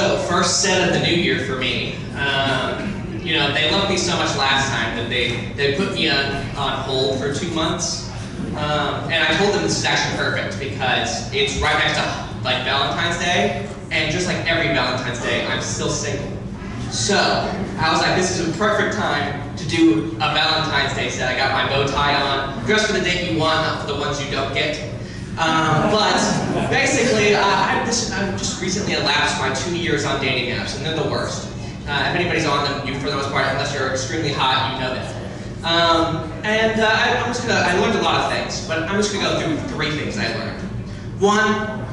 So, first set of the new year for me. You know, they loved me so much last time that they put me on hold for 2 months. And I told them this is actually perfect because it's right next to like Valentine's Day, and just like every Valentine's Day, I'm still single. So I was like, this is a perfect time to do a Valentine's Day set. I got my bow tie on, dress for the date you want, not for the ones you don't get. But basically, I just recently elapsed my 2 years on dating apps, and they're the worst. If anybody's on them, you, for the most part, unless you're extremely hot, you know that. I learned a lot of things, but I'm just gonna go through 3 things I learned. One,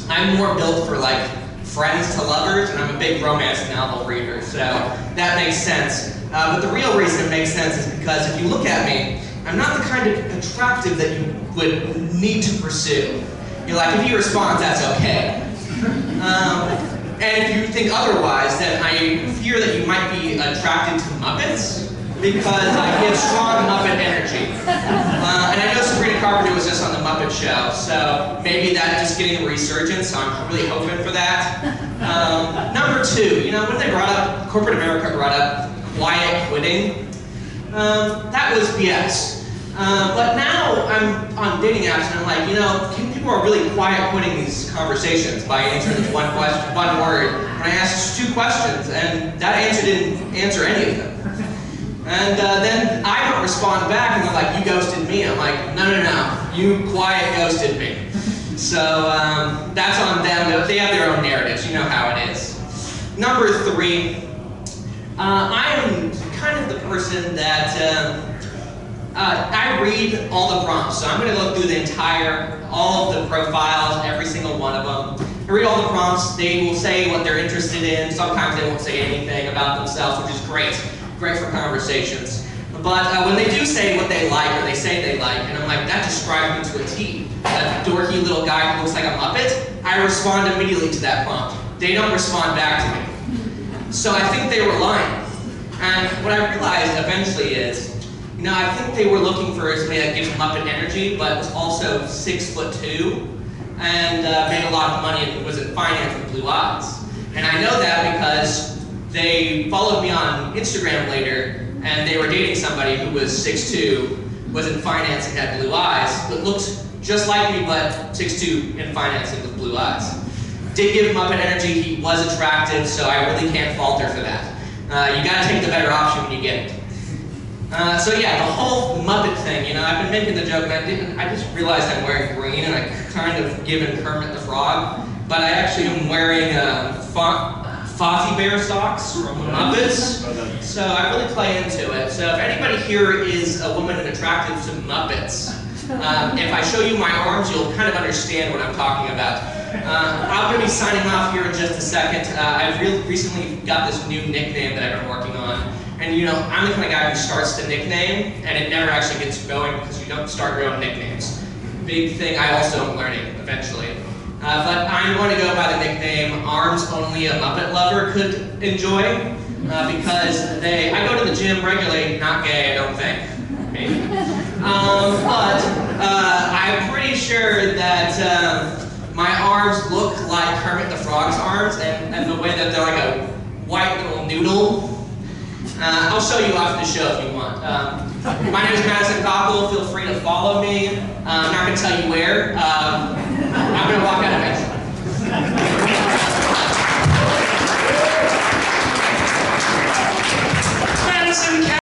I'm more built for like friends to lovers, and I'm a big romance novel reader, so that makes sense. But the real reason it makes sense is because if you look at me, I'm not the kind of attractive that you would need to pursue. You're like, if he responds, that's okay. And if you think otherwise, then I fear that you might be attracted to Muppets, because I give strong Muppet energy. And I know Sabrina Carpenter was just on the Muppet Show, so maybe that's just getting a resurgence, so I'm really hoping for that. Number 2, you know, when they brought up, corporate America brought up quiet quitting, that was BS. But now I'm on dating apps and I'm like, you know, people are really quiet quitting these conversations by answering this one word. And I asked 2 questions, and that answer didn't answer any of them. And then I don't respond back, and they're like, you ghosted me. I'm like, no, you quiet ghosted me. So that's on them. They have their own narratives. You know how it is. Number 3, I am kind of the person that I read all the prompts. So I'm going to look through all of the profiles, every single one of them. I read all the prompts. They will say what they're interested in. Sometimes they won't say anything about themselves, which is great for conversations. But when they do say what they like, or they say they like, and I'm like, that describes me to a T. That dorky little guy who looks like a Muppet, I respond immediately to that prompt. They don't respond back to me. So I think they were lying. And what I realized eventually is, you know, I think they were looking for somebody that gives Muppet energy, but was also 6'2", and made a lot of money and was in finance with blue eyes. And I know that because they followed me on Instagram later, and they were dating somebody who was 6'2", was in finance and had blue eyes, but looked just like me, but 6'2", in finance and with blue eyes. Did give Muppet energy, he was attractive, so I really can't fault her for that. You gotta take the better option when you get it. So yeah, the whole Muppet thing, you know, I've been making the joke, and I just realized I'm wearing green, and I kind of given Kermit the Frog, but I actually am wearing Fozzie Bear socks from the Muppets, so I really play into it. So if anybody here is a woman and attracted to Muppets, if I show you my arms, you'll kind of understand what I'm talking about. I'm going to be signing off here in just a second. I've recently got this new nickname that I've been working on. And you know, I'm the kind of guy who starts the nickname, and it never actually gets going because you don't start your own nicknames. Big thing I also am learning eventually. But I'm going to go by the nickname Arms Only a Muppet Lover Could Enjoy, because I go to the gym regularly, not gay, I don't think. Maybe. But I'm pretty sure that my arms look like Kermit the Frog's arms, and the way that they're like a white little noodle. I'll show you after the show if you want. My name is Madison Cockle. Feel free to follow me. I'm not going to tell you where. I'm going to walk out of